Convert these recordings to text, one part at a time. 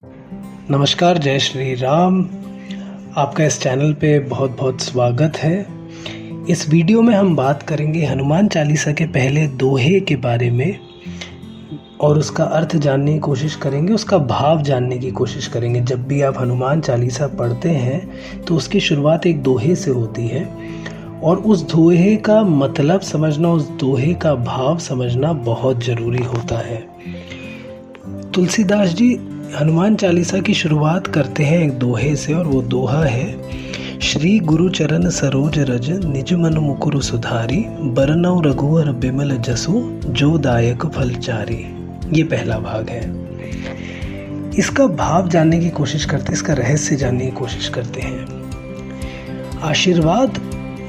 नमस्कार, जय श्री राम। आपका इस चैनल पे बहुत बहुत स्वागत है। इस वीडियो में हम बात करेंगे हनुमान चालीसा के पहले दोहे के बारे में और उसका अर्थ जानने की कोशिश करेंगे, उसका भाव जानने की कोशिश करेंगे। जब भी आप हनुमान चालीसा पढ़ते हैं तो उसकी शुरुआत एक दोहे से होती है और उस दोहे का मतलब समझना, उस दोहे का भाव समझना बहुत ज़रूरी होता है। तुलसीदास जी हनुमान चालीसा की शुरुआत करते हैं एक दोहे से और वो दोहा है, श्री गुरु चरण सरोज रज निज मन मुकुरु सुधारी, बरनउँ रघुवर बिमल जसु जो दायक फल चारी। ये पहला भाग है। इसका भाव जानने की कोशिश करते हैं, इसका रहस्य जानने की कोशिश करते हैं। आशीर्वाद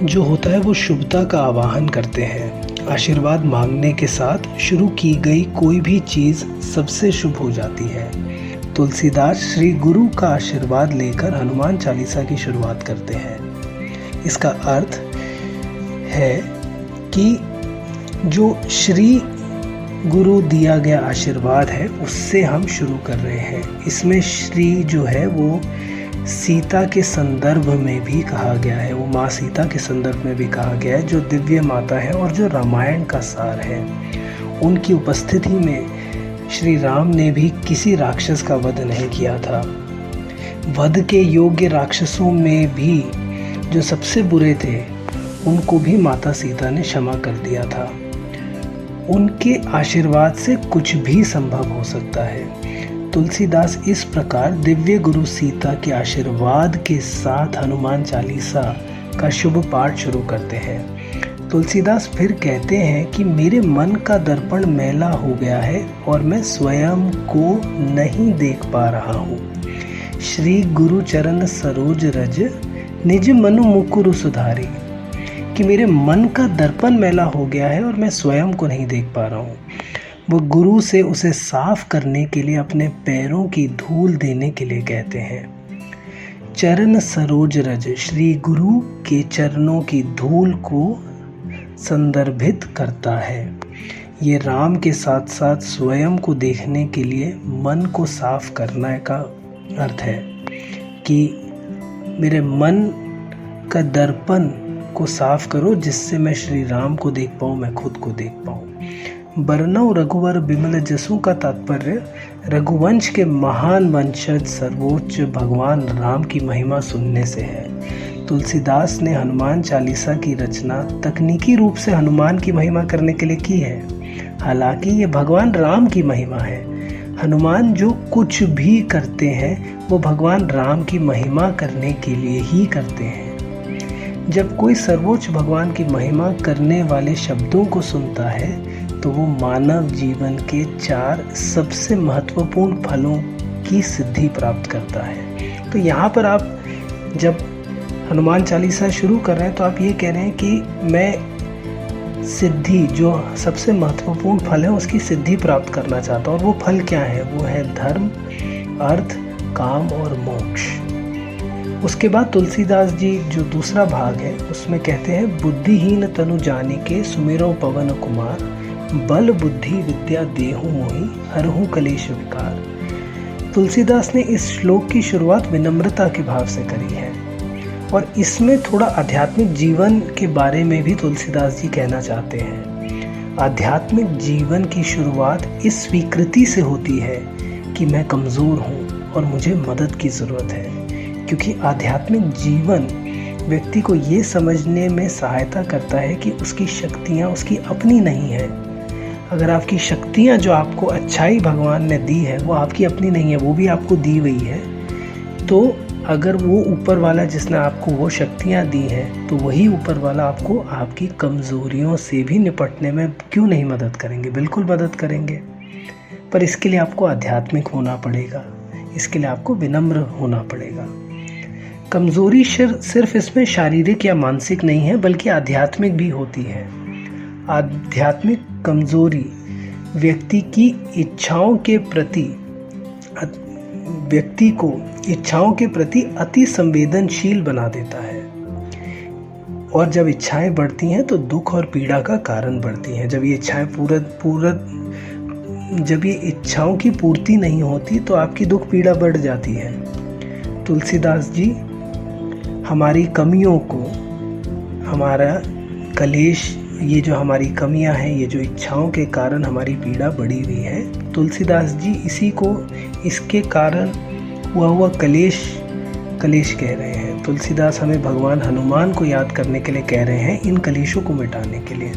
जो होता है वो शुभता का आवाहन करते हैं। आशीर्वाद मांगने के साथ शुरू की गई कोई भी चीज़ सबसे शुभ हो जाती है। तुलसीदास श्री गुरु का आशीर्वाद लेकर हनुमान चालीसा की शुरुआत करते हैं। इसका अर्थ है कि जो श्री गुरु दिया गया आशीर्वाद है उससे हम शुरू कर रहे हैं। इसमें श्री जो है वो सीता के संदर्भ में भी कहा गया है, वो माँ सीता के संदर्भ में भी कहा गया है, जो दिव्य माता है और जो रामायण का सार है। उनकी उपस्थिति में श्री राम ने भी किसी राक्षस का वध नहीं किया था। वध के योग्य राक्षसों में भी जो सबसे बुरे थे उनको भी माता सीता ने क्षमा कर दिया था। उनके आशीर्वाद से कुछ भी संभव हो सकता है। तुलसीदास इस प्रकार दिव्य गुरु सीता के आशीर्वाद के साथ हनुमान चालीसा का शुभ पाठ शुरू करते हैं। तुलसीदास फिर कहते हैं कि मेरे मन का दर्पण मैला हो गया है और मैं स्वयं को नहीं देख पा रहा हूँ। श्री गुरु चरण सरोज रज निज मनु मुकुरु सुधारी, कि मेरे मन का दर्पण मैला हो गया है और मैं स्वयं को नहीं देख पा रहा हूँ। वो गुरु से उसे साफ करने के लिए अपने पैरों की धूल देने के लिए कहते हैं। चरण सरोज रज श्री गुरु के चरणों की धूल को संदर्भित करता है। ये राम के साथ साथ स्वयं को देखने के लिए मन को साफ करने का अर्थ है कि मेरे मन का दर्पण को साफ करो जिससे मैं श्री राम को देख पाऊँ, मैं खुद को देख पाऊँ। बरनउँ रघुवर बिमल जसु का तात्पर्य रघुवंश के महान वंशज सर्वोच्च भगवान राम की महिमा सुनने से है। तुलसीदास ने हनुमान चालीसा की रचना तकनीकी रूप से हनुमान की महिमा करने के लिए की है। हालांकि ये भगवान राम की महिमा है। हनुमान जो कुछ भी करते हैं वो भगवान राम की महिमा करने के लिए ही करते हैं। जब कोई सर्वोच्च भगवान की महिमा करने वाले शब्दों को सुनता है तो वो मानव जीवन के 4 सबसे महत्वपूर्ण फलों की सिद्धि प्राप्त करता है। तो यहाँ पर आप जब हनुमान चालीसा शुरू कर रहे हैं तो आप ये कह रहे हैं कि मैं सिद्धि, जो सबसे महत्वपूर्ण फल है, उसकी सिद्धि प्राप्त करना चाहता हूँ। और वो फल क्या है? वो है धर्म, अर्थ, काम और मोक्ष। उसके बाद तुलसीदास जी जो दूसरा भाग है उसमें कहते हैं, बुद्धिहीन तनु जानिके सुमिरौ पवन कुमार, बल बुद्धि विद्या देहु मोहि हरहु कलेश विकार। तुलसीदास ने इस श्लोक की शुरुआत विनम्रता के भाव से करी है और इसमें थोड़ा आध्यात्मिक जीवन के बारे में भी तुलसीदास जी कहना चाहते हैं। आध्यात्मिक जीवन की शुरुआत इस स्वीकृति से होती है कि मैं कमज़ोर हूँ और मुझे मदद की ज़रूरत है, क्योंकि आध्यात्मिक जीवन व्यक्ति को ये समझने में सहायता करता है कि उसकी शक्तियाँ उसकी अपनी नहीं है। अगर आपकी शक्तियाँ जो आपको अच्छाई भगवान ने दी है वो आपकी अपनी नहीं है, वो भी आपको दी हुई है, तो अगर वो ऊपर वाला जिसने आपको वो शक्तियाँ दी हैं तो वही ऊपर वाला आपको आपकी कमज़ोरियों से भी निपटने में क्यों नहीं मदद करेंगे? बिल्कुल मदद करेंगे। पर इसके लिए आपको आध्यात्मिक होना पड़ेगा, इसके लिए आपको विनम्र होना पड़ेगा। कमज़ोरी सिर्फ इसमें शारीरिक या मानसिक नहीं है बल्कि आध्यात्मिक भी होती है। आध्यात्मिक कमज़ोरी व्यक्ति को इच्छाओं के प्रति अति संवेदनशील बना देता है और जब इच्छाएं बढ़ती हैं तो दुख और पीड़ा का कारण बढ़ती हैं। जब ये इच्छाएं पूरा जब ये इच्छाओं की पूर्ति नहीं होती तो आपकी दुख पीड़ा बढ़ जाती है। तुलसीदास जी हमारी कमियों को, हमारा कलेश, ये जो हमारी कमियां हैं, ये जो इच्छाओं के कारण हमारी पीड़ा बढ़ी हुई है, तुलसीदास जी इसी को, इसके कारण हुआ कलेश कह रहे हैं। तुलसीदास हमें भगवान हनुमान को याद करने के लिए कह रहे हैं, इन कलेशों को मिटाने के लिए।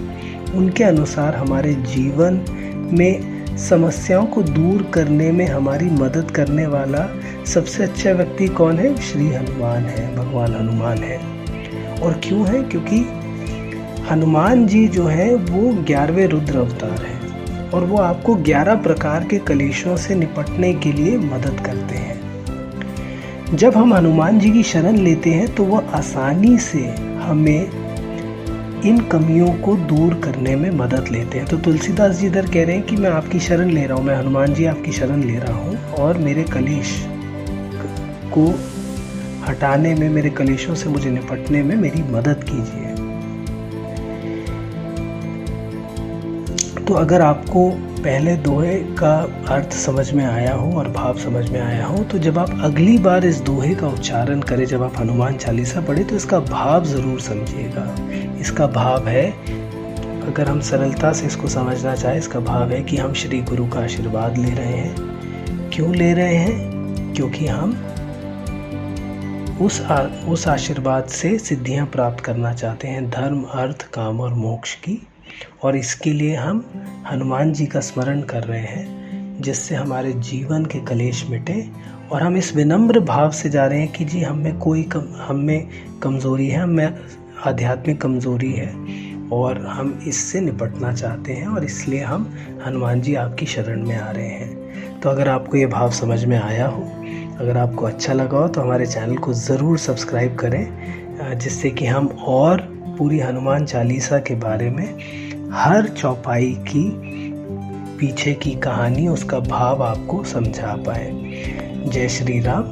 उनके अनुसार हमारे जीवन में समस्याओं को दूर करने में हमारी मदद करने वाला सबसे अच्छा व्यक्ति कौन है? श्री हनुमान है, भगवान हनुमान है। और क्यों है? क्योंकि हनुमान जी जो है वो 11वें रुद्र अवतार है और वो आपको 11 प्रकार के कलेशों से निपटने के लिए मदद करते हैं। जब हम हनुमान जी की शरण लेते हैं तो वह आसानी से हमें इन कमियों को दूर करने में मदद लेते हैं। तो तुलसीदास जी इधर कह रहे हैं कि मैं आपकी शरण ले रहा हूँ, मैं हनुमान जी आपकी शरण ले रहा हूँ और मेरे कलेश को हटाने में, मेरे कलेशों से मुझे निपटने में मेरी मदद कीजिए। तो अगर आपको पहले दोहे का अर्थ समझ में आया हो और भाव समझ में आया हो, तो जब आप अगली बार इस दोहे का उच्चारण करें, जब आप हनुमान चालीसा पढ़ें, तो इसका भाव ज़रूर समझिएगा। इसका भाव है, अगर हम सरलता से इसको समझना चाहें, इसका भाव है कि हम श्री गुरु का आशीर्वाद ले रहे हैं। क्यों ले रहे हैं? क्योंकि हम उस आशीर्वाद से सिद्धियां प्राप्त करना चाहते हैं, धर्म, अर्थ, काम और मोक्ष की। और इसके लिए हम हनुमान जी का स्मरण कर रहे हैं, जिससे हमारे जीवन के कलेश मिटे। और हम इस विनम्र भाव से जा रहे हैं कि जी हम में कमज़ोरी है, हमें आध्यात्मिक कमज़ोरी है और हम इससे निपटना चाहते हैं, और इसलिए हम हनुमान जी आपकी शरण में आ रहे हैं। तो अगर आपको ये भाव समझ में आया हो, अगर आपको अच्छा लगा हो, तो हमारे चैनल को ज़रूर सब्सक्राइब करें, जिससे कि हम और पूरी हनुमान चालीसा के बारे में, हर चौपाई की पीछे की कहानी, उसका भाव आपको समझा पाए। जय श्री राम।